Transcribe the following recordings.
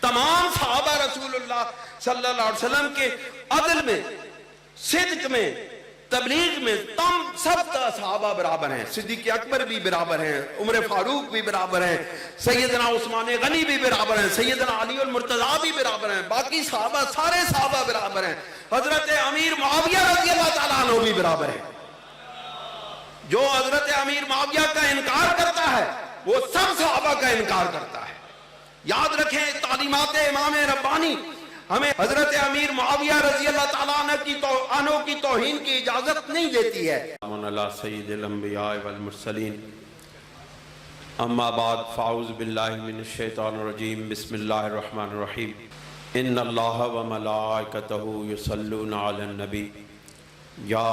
تمام صحابہ رسول اللہ صلی اللہ علیہ وسلم کے عدل میں، صدق میں، تبلیغ میں سب صحابہ برابر ہیں. صدیق اکبر بھی برابر ہیں، عمر فاروق بھی برابر ہیں، سیدنا عثمان غنی بھی برابر ہیں، سیدنا علی المرتضیٰ بھی برابر ہیں، باقی صحابہ سارے صحابہ برابر ہیں. حضرت امیر معاویہ رضی اللہ تعالیٰ عنہ بھی برابر ہیں. جو حضرت امیر معاویہ کا انکار کرتا ہے وہ سب صحابہ کا انکار کرتا ہے. یاد رکھیں تعلیمات امام ربانی ہمیں حضرت امیر معاویہ رضی اللہ تعالیٰ عنہ کی توہین کی اجازت نہیں دیتی ہے. علی سید الانبیاء والمرسلین اما بعد فاعوذ باللہ من الشیطان الرجیم بسم اللہ الرحمن الرحیم ان اللہ وملائکتہ یصلون علی النبی یا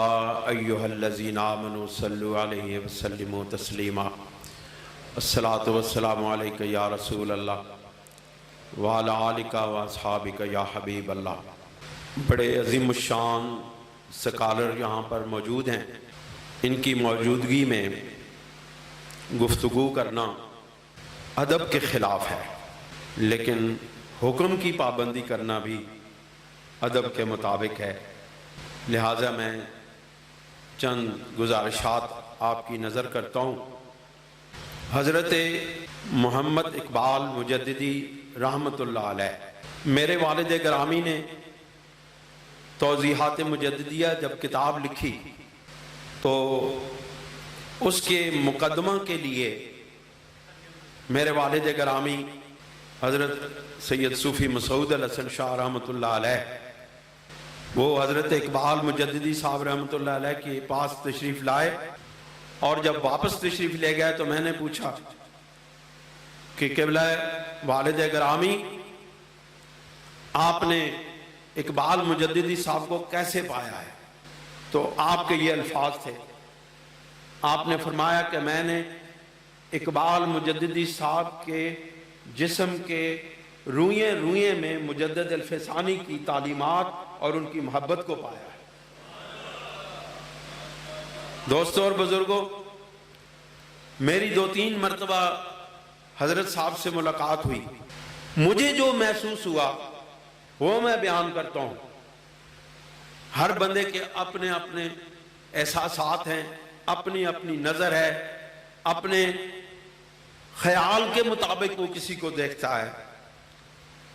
ایہا الذین آمنوا صلوا علیہ وسلموا تسلیما الصلاۃ والسلام علیک یا رسول اللہ وعلی آلک واصحابک یا حبیب اللہ. بڑے عظیم الشان سکالر یہاں پر موجود ہیں. ان کی موجودگی میں گفتگو کرنا ادب کے خلاف ہے، لیکن حکم کی پابندی کرنا بھی ادب کے مطابق ہے. لہٰذا میں چند گزارشات آپ کی نظر کرتا ہوں. حضرت محمد اقبال مجددی رحمۃ اللہ علیہ، میرے والد گرامی نے توضیحات مجددیہ جب کتاب لکھی تو اس کے مقدمہ کے لیے میرے والد گرامی حضرت سید صوفی مسعود الحسن شاہ رحمۃ اللہ علیہ وہ حضرت اقبال مجددی صاحب رحمۃ اللہ علیہ کے پاس تشریف لائے، اور جب واپس تشریف لے گئے تو میں نے پوچھا کہ قبلہ والد گرامی آپ نے اقبال مجددی صاحب کو کیسے پایا ہے؟ تو آپ کے یہ الفاظ تھے. آپ نے فرمایا کہ میں نے اقبال مجددی صاحب کے جسم کے روئیں روئیں میں مجدد الفسانی کی تعلیمات اور ان کی محبت کو پایا ہے. دوستوں اور بزرگوں، میری 2-3 مرتبہ حضرت صاحب سے ملاقات ہوئی. مجھے جو محسوس ہوا وہ میں بیان کرتا ہوں. ہر بندے کے اپنے اپنے احساسات ہیں، اپنی اپنی نظر ہے، اپنے خیال کے مطابق وہ کسی کو دیکھتا ہے.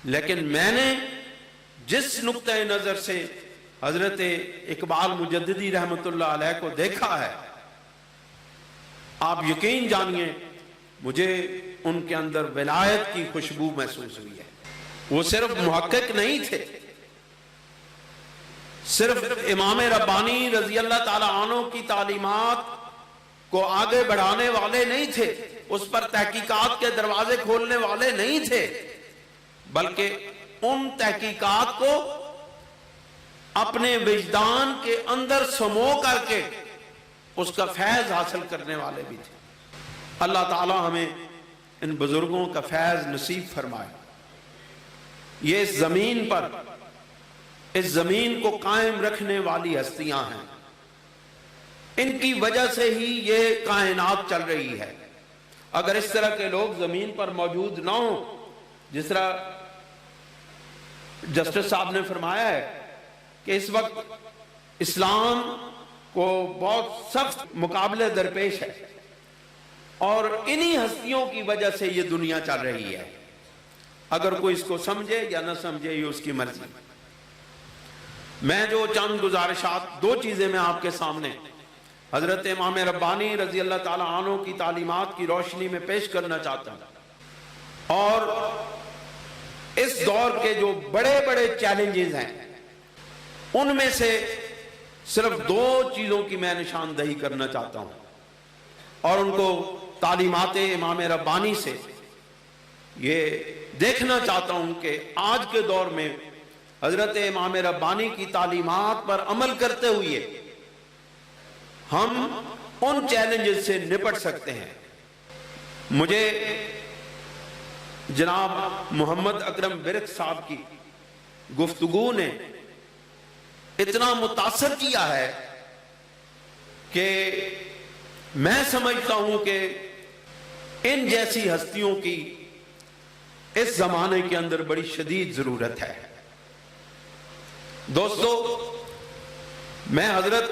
لیکن میں نے جس نقطۂ نظر سے حضرت اقبال مجددی رحمۃ اللہ علیہ کو دیکھا ہے، آپ یقین جانیے مجھے ان کے اندر ولایت کی خوشبو محسوس ہوئی ہے. وہ صرف محقق نہیں تھے، صرف امام ربانی رضی اللہ تعالیٰ عنہ کی تعلیمات کو آگے بڑھانے والے نہیں تھے، اس پر تحقیقات کے دروازے کھولنے والے نہیں تھے، بلکہ ان تحقیقات کو اپنے وجدان کے اندر سمو کر کے اس کا فیض حاصل کرنے والے بھی تھے. اللہ تعالی ہمیں ان بزرگوں کا فیض نصیب فرمائے. یہ اس زمین پر، اس زمین کو قائم رکھنے والی ہستیاں ہیں. ان کی وجہ سے ہی یہ کائنات چل رہی ہے. اگر اس طرح کے لوگ زمین پر موجود نہ ہوں، جس طرح جسٹس صاحب نے فرمایا ہے کہ اس وقت اسلام کو بہت سخت مقابلے درپیش ہے، اور انہی ہستیوں کی وجہ سے یہ دنیا چل رہی ہے. اگر کوئی اس کو سمجھے یا نہ سمجھے یہ اس کی مرضی. میں جو چند گزارشات، 2 چیزیں میں آپ کے سامنے حضرت امام ربانی رضی اللہ تعالیٰ عنہ کی تعلیمات کی روشنی میں پیش کرنا چاہتا ہوں. اور اس دور کے جو بڑے بڑے چیلنجز ہیں ان میں سے صرف 2 چیزوں کی میں نشاندہی کرنا چاہتا ہوں، اور ان کو تعلیمات امام ربانی سے یہ دیکھنا چاہتا ہوں کہ آج کے دور میں حضرت امام ربانی کی تعلیمات پر عمل کرتے ہوئے ہم ان چیلنجز سے نپٹ سکتے ہیں. مجھے جناب محمد اکرم برق صاحب کی گفتگو نے اتنا متاثر کیا ہے کہ میں سمجھتا ہوں کہ ان جیسی ہستیوں کی اس زمانے کے اندر بڑی شدید ضرورت ہے۔ دوستو، میں حضرت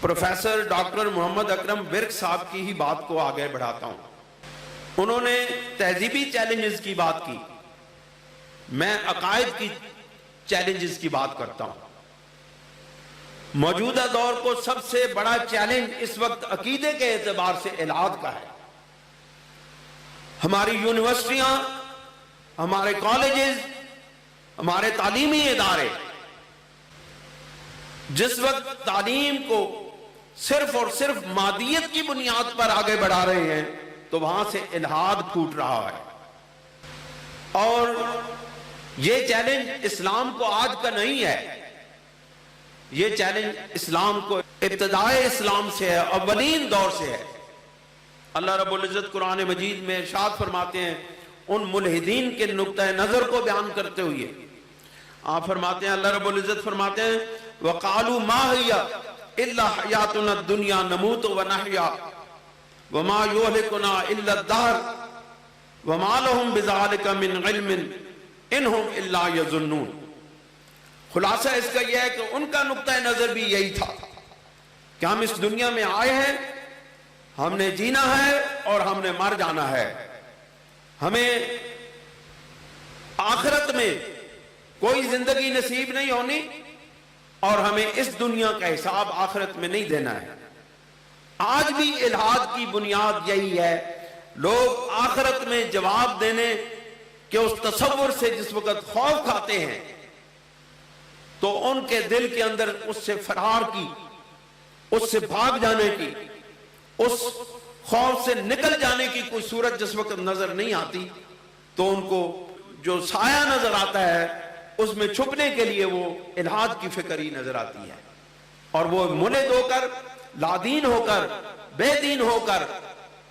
پروفیسر ڈاکٹر محمد اکرم ورک صاحب کی ہی بات کو آگے بڑھاتا ہوں۔ انہوں نے تہذیبی چیلنجز کی بات کی، میں عقائد کی چیلنجز کی بات کرتا ہوں۔ موجودہ دور کو سب سے بڑا چیلنج اس وقت عقیدے کے اعتبار سے الحاد کا ہے۔ ہماری یونیورسٹیاں، ہمارے کالجز، ہمارے تعلیمی ادارے جس وقت تعلیم کو صرف اور صرف مادیت کی بنیاد پر آگے بڑھا رہے ہیں تو وہاں سے الحاد پھوٹ رہا ہے۔ اور یہ چیلنج اسلام کو آج کا نہیں ہے، یہ چیلنج اسلام کو ابتدائے اسلام سے ہے، اولین دور سے ہے۔ اللہ رب العزت قرآن مجید میں ارشاد فرماتے ہیں ان ملحدین کے نقطہ نظر کو بیان کرتے ہوئے، آپ فرماتے ہیں، اللہ رب العزت فرماتے ہیں وَقَالُوا مَا هِيَ إِلَّا حَيَاتُنَا الدُّنْيَا نَمُوتُ وَنَحْيَا وَمَا يُهْلِكُنَا إِلَّا الدَّهْرُ وَمَا لَهُمْ بِذَلِكَ مِنْ عِلْمٍ إِنْ هُمْ إِلَّا يَظُنُّونَ۔ خلاصہ اس کا یہ ہے کہ ان کا نقطہ نظر بھی یہی تھا کہ ہم اس دنیا میں آئے ہیں، ہم نے جینا ہے اور ہم نے مر جانا ہے، ہمیں آخرت میں کوئی زندگی نصیب نہیں ہونی اور ہمیں اس دنیا کا حساب آخرت میں نہیں دینا ہے۔ آج بھی الحاد کی بنیاد یہی ہے، لوگ آخرت میں جواب دینے کہ اس تصور سے جس وقت خوف کھاتے ہیں تو ان کے دل کے اندر اس سے فرار کی، اس سے بھاگ جانے کی، اس خوف سے نکل جانے کی کوئی صورت جس وقت نظر نہیں آتی تو ان کو جو سایہ نظر آتا ہے اس میں چھپنے کے لیے وہ الحاد کی فکر ہی نظر آتی ہے، اور وہ ملحد ہو کر، لادین ہو کر، بے دین ہو کر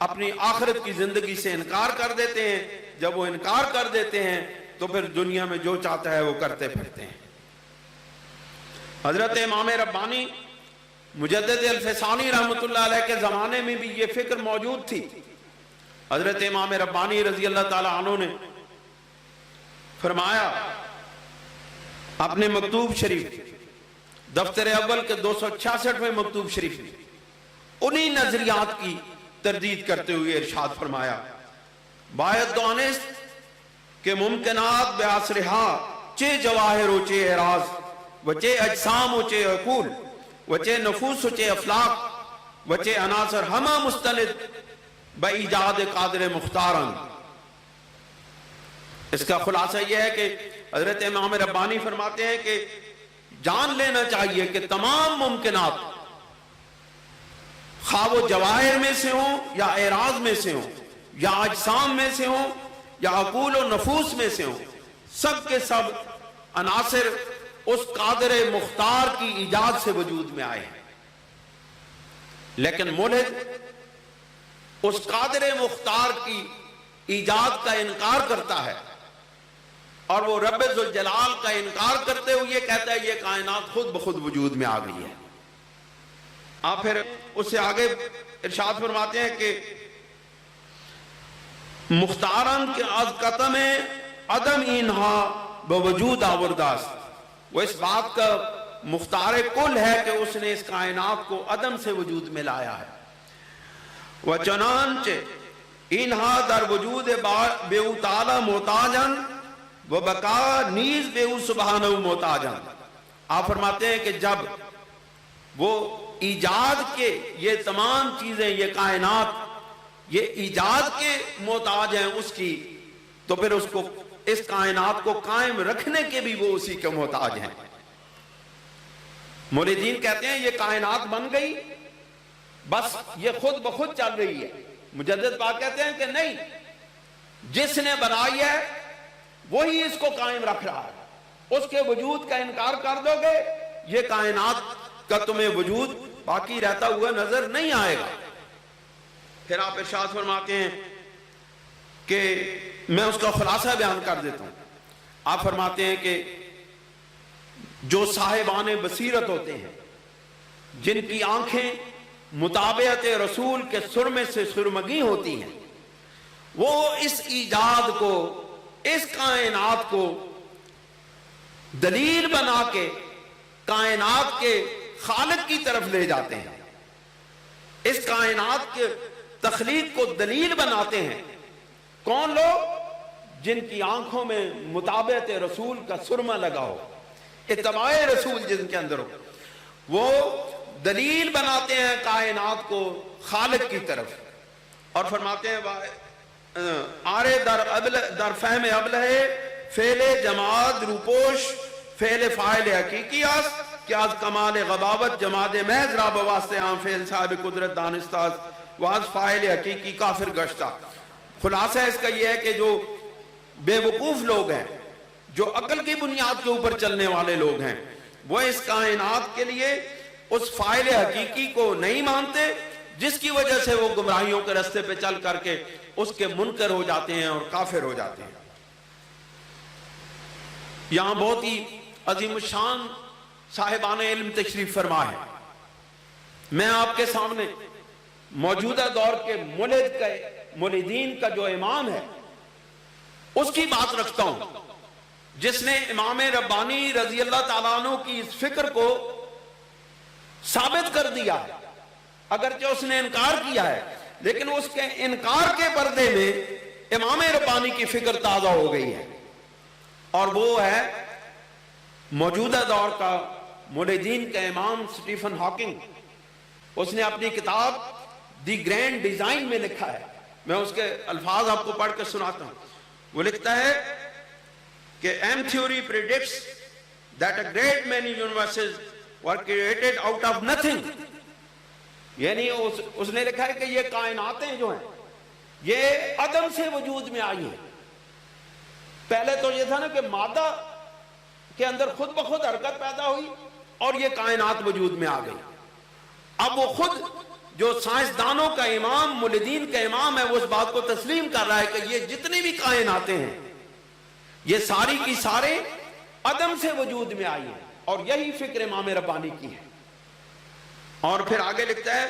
اپنی آخرت کی زندگی سے انکار کر دیتے ہیں۔ جب وہ انکار کر دیتے ہیں تو پھر دنیا میں جو چاہتا ہے وہ کرتے پھرتے ہیں۔ حضرت امام ربانی مجدد الفسانی رحمۃ اللہ علیہ کے زمانے میں بھی یہ فکر موجود تھی۔ حضرت امام ربانی رضی اللہ تعالی عنہ نے فرمایا اپنے مکتوب شریف دفتر اول کے 266ویں مکتوب شریف میں انہی نظریات کی تردید کرتے ہوئے ارشاد فرمایا باید دانست کہ ممکنات بیاسرہا چے جواہر و چے اعراض و چے اجسام و چے عقول و چے نفوس و چے افلاق و چے عناصر ہما مستند با ایجاد قادر مختارن۔ اس کا خلاصہ یہ ہے کہ حضرت امام ربانی فرماتے ہیں کہ جان لینا چاہیے کہ تمام ممکنات خواہ وہ جواہر میں سے ہوں یا اعراض میں سے ہوں یا اجسام میں سے ہوں یا عقول و نفوس میں سے ہوں، سب کے سب عناصر اس قادر مختار کی ایجاد سے وجود میں آئے ہیں، لیکن ملحد اس قادر مختار کی ایجاد کا انکار کرتا ہے اور وہ رب ذوالجلال کا انکار کرتے ہوئے کہتا ہے یہ کائنات خود بخود وجود میں آ گئی ہے۔ آپ پھر اس سے آگے ارشاد فرماتے ہیں کہ مختارن کے از قطم عدم اینہا بوجود آورداست، وہ اس بات کا مختار کل ہے کہ اس نے اس کائنات کو عدم سے وجود میں لایا ہے۔ وچنانچہ اینہا در وجود بیو تعالی محتاجن و بقا نیز بیو سبحانہ محتاجن۔ آپ فرماتے ہیں کہ جب وہ ایجاد کے یہ تمام چیزیں، یہ کائنات یہ ایجاد کے محتاج ہیں اس کی، تو پھر اس کو اس کائنات کو قائم رکھنے کے بھی وہ اسی کے محتاج ہیں۔ مولدین کہتے ہیں یہ کائنات بن گئی بس یہ خود بخود چل رہی ہے، مجدد پاک کہتے ہیں کہ نہیں، جس نے بنائی ہے وہی اس کو قائم رکھ رہا ہے، اس کے وجود کا انکار کر دو گے یہ کائنات کا تمہیں وجود باقی رہتا ہوا نظر نہیں آئے گا۔ پھر آپ ارشاد فرماتے ہیں کہ میں اس کا خلاصہ بیان کر دیتا ہوں۔ آپ فرماتے ہیں کہ جو صاحبان بصیرت ہوتے ہیں، جن کی آنکھیں متابعت رسول کے سرمے سے سرمگی ہوتی ہیں، وہ اس ایجاد کو، اس کائنات کو دلیل بنا کے کائنات کے خالق کی طرف لے جاتے ہیں، اس کائنات کے تخلیق کو دلیل بناتے ہیں۔ کون لوگ؟ جن کی آنکھوں میں مطابعت رسول کا سرمہ لگا ہو، اتباع رسول جن کے اندر ہو، وہ دلیل بناتے ہیں کائنات کو خالق کی طرف، اور فرماتے ہیں آرے در فہم ابلہ فعل جماد روپوش فعل فاعل حقیقی آس کہ آز کمال غبابت جماد محض را بواسطے عام فعل صاحب قدرت دانستاز واز فاعل حقیقی کافر گشتہ۔ خلاصہ اس کا یہ ہے کہ جو بے وقوف لوگ ہیں، جو عقل کی بنیاد کے اوپر چلنے والے لوگ ہیں، وہ اس کائنات کے لیے اس فاعل حقیقی کو نہیں مانتے، جس کی وجہ سے وہ گمراہیوں کے رستے پہ چل کر کے اس کے منکر ہو جاتے ہیں اور کافر ہو جاتے ہیں۔ یہاں بہت ہی عظیم الشان صاحبان علم تشریف فرما ہے۔ میں آپ کے سامنے موجودہ دور کے مولدین کا جو امام ہے اس کی بات رکھتا ہوں، جس نے امام ربانی رضی اللہ تعالیٰ عنہ کی اس فکر کو ثابت کر دیا ہے، اگرچہ اس نے انکار کیا ہے، لیکن اس کے انکار کے پردے میں امام ربانی کی فکر تازہ ہو گئی ہے، اور وہ ہے موجودہ دور کا مولدین کا امام سٹیفن ہاکنگ۔ اس نے اپنی کتاب دی گرینڈ ڈیزائن میں لکھا ہے، میں اس کے الفاظ آپ کو پڑھ کر سناتا ہوں۔ وہ لکھتا ہے کہ M theory predicts that a great many universes were created out of nothing، یعنی اس نے لکھا ہے کہ یہ کائناتیں جو ہیں یہ عدم سے وجود میں آئی ہیں۔ پہلے تو یہ تھا نا کہ مادہ کے اندر خود بخود حرکت پیدا ہوئی اور یہ کائنات وجود میں آ گئی۔ اب وہ خود جو سائنسدانوں کا امام، مولدین کا امام ہے، وہ اس بات کو تسلیم کر رہا ہے کہ یہ جتنی بھی کائناتیں ہیں یہ ساری کی سارے عدم سے وجود میں آئی ہیں، اور یہی فکر امام ربانی کی ہے۔ اور پھر آگے لکھتا ہے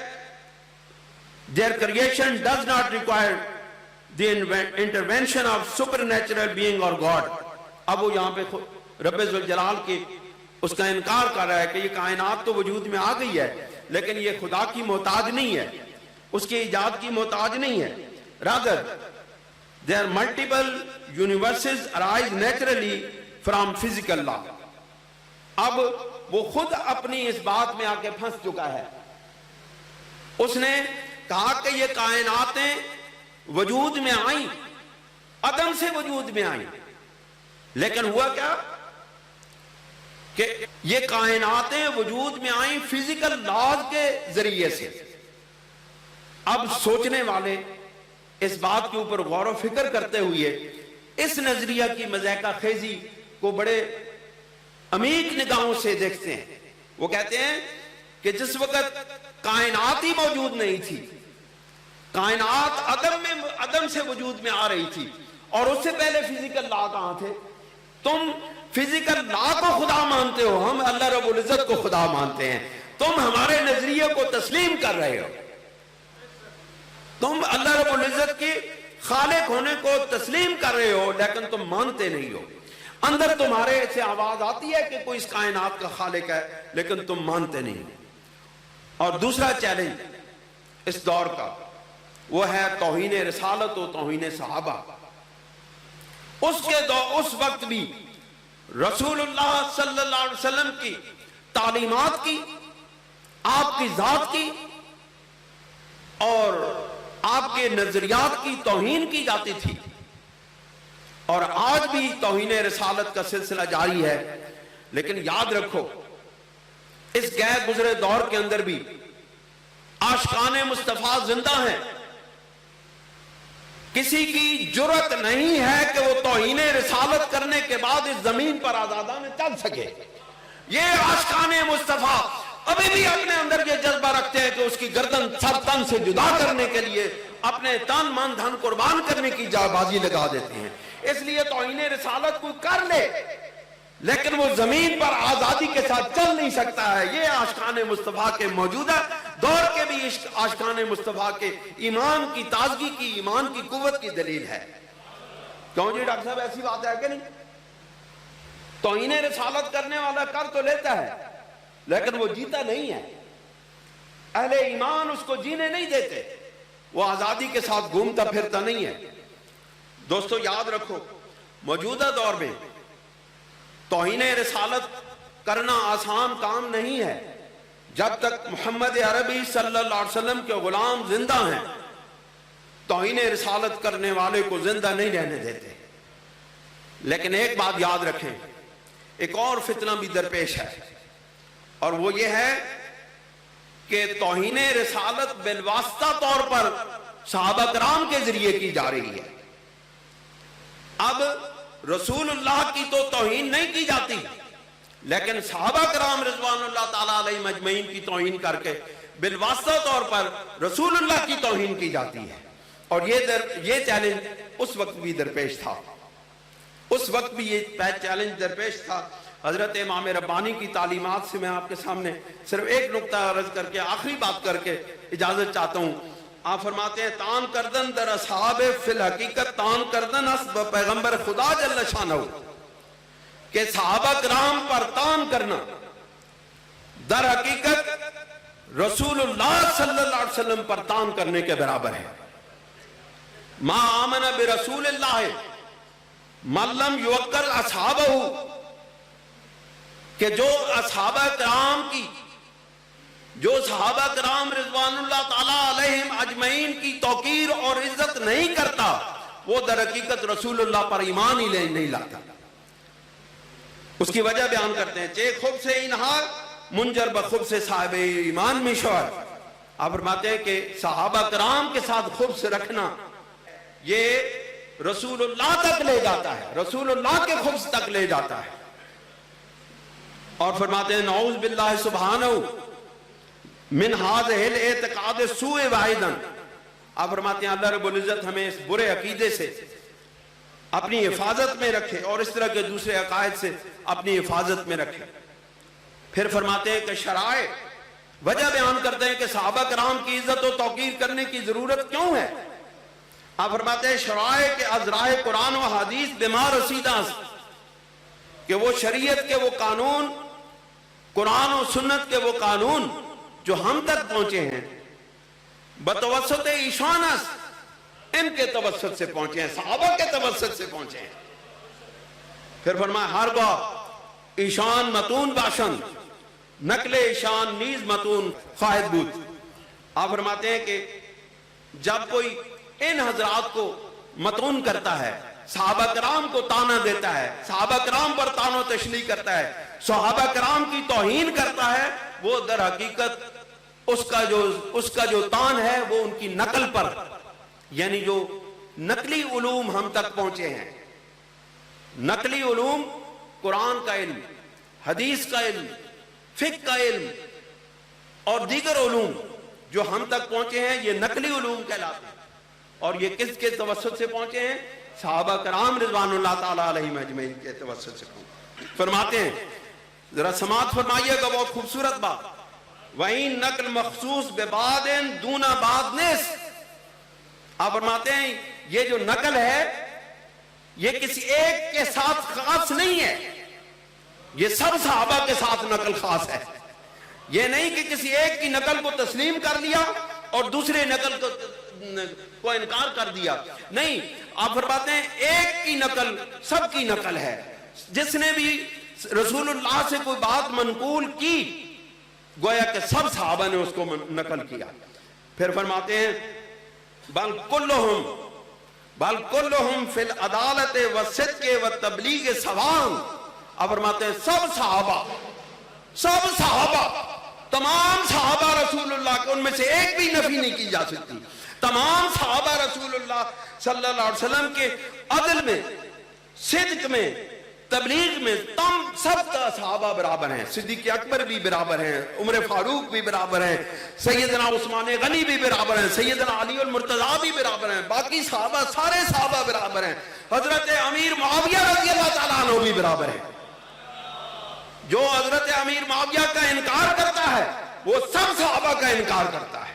their creation does not require the intervention of supernatural being or God۔ اب وہ یہاں پہ رب ذوالجلال کی اس کا انکار کر رہا ہے کہ یہ کائنات تو وجود میں آ گئی ہے لیکن یہ خدا کی محتاج نہیں ہے، اس کی ایجاد کی محتاج نہیں ہے۔ rather there are multiple universes arise naturally from physical law۔ اب وہ خود اپنی اس بات میں آ کے پھنس چکا ہے۔ اس نے کہا کہ یہ کائناتیں وجود میں آئیں، عدم سے وجود میں آئیں، لیکن ہوا کیا کہ یہ کائناتیں وجود میں آئیں فزیکل لاز کے ذریعے سے۔ اب سوچنے والے اس بات کے اوپر غور و فکر کرتے ہوئے اس نظریہ کی مضحکہ خیزی کو بڑے عمیق نگاہوں سے دیکھتے ہیں۔ وہ کہتے ہیں کہ جس وقت کائنات ہی موجود نہیں تھی، کائنات عدم سے وجود میں آ رہی تھی، اور اس سے پہلے فزیکل لا کہاں تھے؟ تم فزیکل لا کو خدا مانتے ہو، ہم اللہ رب العزت کو خدا مانتے ہیں۔ تم ہمارے نظریے کو تسلیم کر رہے ہو، تم اللہ رب العزت کی خالق ہونے کو تسلیم کر رہے ہو، لیکن تم مانتے نہیں ہو۔ اندر تمہارے سے آواز آتی ہے کہ کوئی اس کائنات کا خالق ہے، لیکن تم مانتے نہیں ہو۔ اور دوسرا چیلنج اس دور کا وہ ہے توہین رسالت و توہین صحابہ۔ اس وقت بھی رسول اللہ صلی اللہ علیہ وسلم کی تعلیمات کی، آپ کی ذات کی اور آپ کے نظریات کی توہین کی جاتی تھی، اور آج بھی توہین رسالت کا سلسلہ جاری ہے۔ لیکن یاد رکھو اس غیر گزرے دور کے اندر بھی عاشقان مصطفیٰ زندہ ہیں۔ کسی کی جرت نہیں ہے کہ وہ توہین رسالت کرنے کے بعد اس زمین پر آزادانہ چل سکے۔ یہ عاشقان مصطفیٰ ابھی بھی اپنے اندر یہ جذبہ رکھتے ہیں کہ اس کی گردن سر تن سے جدا کرنے کے لیے اپنے تن من دھن قربان کرنے کی جانبازی لگا دیتے ہیں۔ اس لیے توہین رسالت کو کر لے لیکن وہ زمین پر آزادی کے ساتھ چل نہیں سکتا ہے۔ یہ عاشقان مصطفیٰ کے موجودہ دور کے بھی عشق عاشقان مصطفیٰ کے ایمان کی تازگی کی، ایمان کی قوت کی دلیل ہے۔ کیوں جی ڈاکٹر صاحب ایسی بات ہے کہ نہیں؟ توہین رسالت کرنے والا کر تو لیتا ہے لیکن وہ جیتا نہیں ہے، اہل ایمان اس کو جینے نہیں دیتے، وہ آزادی کے ساتھ گھومتا پھرتا نہیں ہے۔ دوستو یاد رکھو، موجودہ دور میں توہین رسالت کرنا آسان کام نہیں ہے۔ جب تک محمد عربی صلی اللہ علیہ وسلم کے غلام زندہ ہیں، توہین رسالت کرنے والے کو زندہ نہیں رہنے دیتے۔ لیکن ایک بات یاد رکھیں، ایک اور فتنہ بھی درپیش ہے، اور وہ یہ ہے کہ توہین رسالت بالواسطہ طور پر صحابہ کرام کے ذریعے کی جا رہی ہے۔ اب رسول اللہ کی تو توہین نہیں کی جاتی، لیکن صحابہ کرام رضوان اللہ تعالیٰ علیہ مجمعین کی توہین کر کے بالواسطہ طور پر رسول اللہ کی توہین کی جاتی ہے۔ اور یہ چیلنج اس وقت بھی درپیش تھا، اس وقت بھی یہ چیلنج درپیش تھا۔ حضرت امام ربانی کی تعلیمات سے میں آپ کے سامنے صرف ایک نقطہ عرض کر کے آخری بات کر کے اجازت چاہتا ہوں۔ آپ فرماتے ہیں تان کردن در اصحاب فی الحقیقت تان کردن اسب پیغمبر خدا جل شانہ، کہ صحابہ کرام پر تان کرنا در حقیقت رسول اللہ صلی اللہ علیہ وسلم پر تان کرنے کے برابر ہے۔ ما آمن برسول اللہ من لم یوقر اصحابہ، کہ جو اصحابہ کرام کی، جو صحابہ کرام رضوان اللہ تعالیٰ علیہم اجمعین کی توقیر اور عزت نہیں کرتا، وہ در حقیقت رسول اللہ پر ایمان ہی نہیں لاتا۔ اس کی وجہ بیان کرتے ہیں، چے خوب سے انہار منجر بخوب سے صاحب ایمان میں شعر۔ آپ فرماتے ہیں کہ صحابہ کرام کے ساتھ خوب سے رکھنا یہ رسول اللہ تک لے جاتا ہے، رسول اللہ کے خبز تک لے جاتا ہے۔ اور فرماتے ہیں نعوذ باللہ سبحانہ من ہذہ الاعتقاد السوء واحداً۔ آپ فرماتے ہیں اللہ رب العزت ہمیں اس برے عقیدے سے اپنی حفاظت میں رکھے اور اس طرح کے دوسرے عقائد سے اپنی حفاظت میں رکھے۔ پھر فرماتے ہیں کہ شرائع، وجہ بیان کرتے ہیں کہ صحابہ کرام کی عزت و توقیر کرنے کی ضرورت کیوں ہے۔ آپ فرماتے ہیں شرائع کے ازراہ قرآن و حدیث بیمار رسیدہ، کہ وہ شریعت کے وہ قانون، قرآن و سنت کے وہ قانون جو ہم تک پہنچے ہیں بتوسط ایشانس، ان کے توسط سے پہنچے ہیں، صحابہ کے توسط سے پہنچے ہیں۔ پھر فرمایا ہرگاہ ایشان متون باشند، نقل ایشان نیز متون خواہد بود۔ آپ فرماتے ہیں کہ جب کوئی ان حضرات کو متون کرتا ہے، صحابہ کرام کو تانا دیتا ہے، صحابہ کرام پر تان و تشنیع کرتا ہے، صحابہ کرام کی توہین کرتا ہے، وہ در حقیقت اس کا جو تان ہے وہ ان کی نقل پر، یعنی جو نقلی علوم ہم تک پہنچے ہیں، نقلی علوم، قرآن کا علم، حدیث کا علم، فقہ کا علم اور دیگر علوم جو ہم تک پہنچے ہیں، یہ نقلی علوم کہلاتے ہیں۔ اور یہ کس کے توسط سے پہنچے ہیں؟ صحابہ کرام رضوان اللہ تعالیٰ علیہ مجمعین کے توسط سے پہنچے۔ فرماتے ہیں، ذرا سماعت فرمائیے گا، بہت خوبصورت بات، وَإِن نقل مخصوص بِبَعْدٍ دُونَ بَعْدٍ نِس۔ آپ فرماتے ہیں یہ جو نقل ہے یہ کسی ایک کے ساتھ خاص نہیں ہے، یہ سب صحابہ کے ساتھ نقل خاص ہے۔ یہ نہیں کہ کسی ایک کی نقل کو تسلیم کر لیا اور دوسرے نقل کو انکار کر دیا، نہیں۔ آپ فرماتے ہیں ایک کی نقل سب کی نقل ہے، جس نے بھی رسول اللہ سے کوئی بات منقول کی گویا کہ سب صحابہ نے اس کو نقل کیا۔ پھر فرماتے ہیں بل کلہم فی العدالت والصدق والتبلیغ سواء۔ آپ فرماتے ہیں سب صحابہ تمام صحابہ رسول اللہ کے، ان میں سے ایک بھی نفی نہیں کی جا سکتی، تمام صحابہ رسول اللہ صلی اللہ علیہ وسلم کے عدل میں، صدق میں، تبلیغ میں سب صحابہ برابر ہیں۔ صدیق اکبر بھی برابر ہیں، عمر فاروق بھی برابر ہیں، سیدنا عثمان غنی بھی برابر ہیں، سیدنا علی المرتضیٰ بھی برابر ہیں، باقی صحابہ سارے صحابہ برابر ہیں، حضرت امیر معاویہ رضی اللہ تعالیٰ عنہ بھی برابر ہیں۔ جو حضرت امیر معاویہ کا انکار کرتا ہے وہ سب صحابہ کا انکار کرتا ہے۔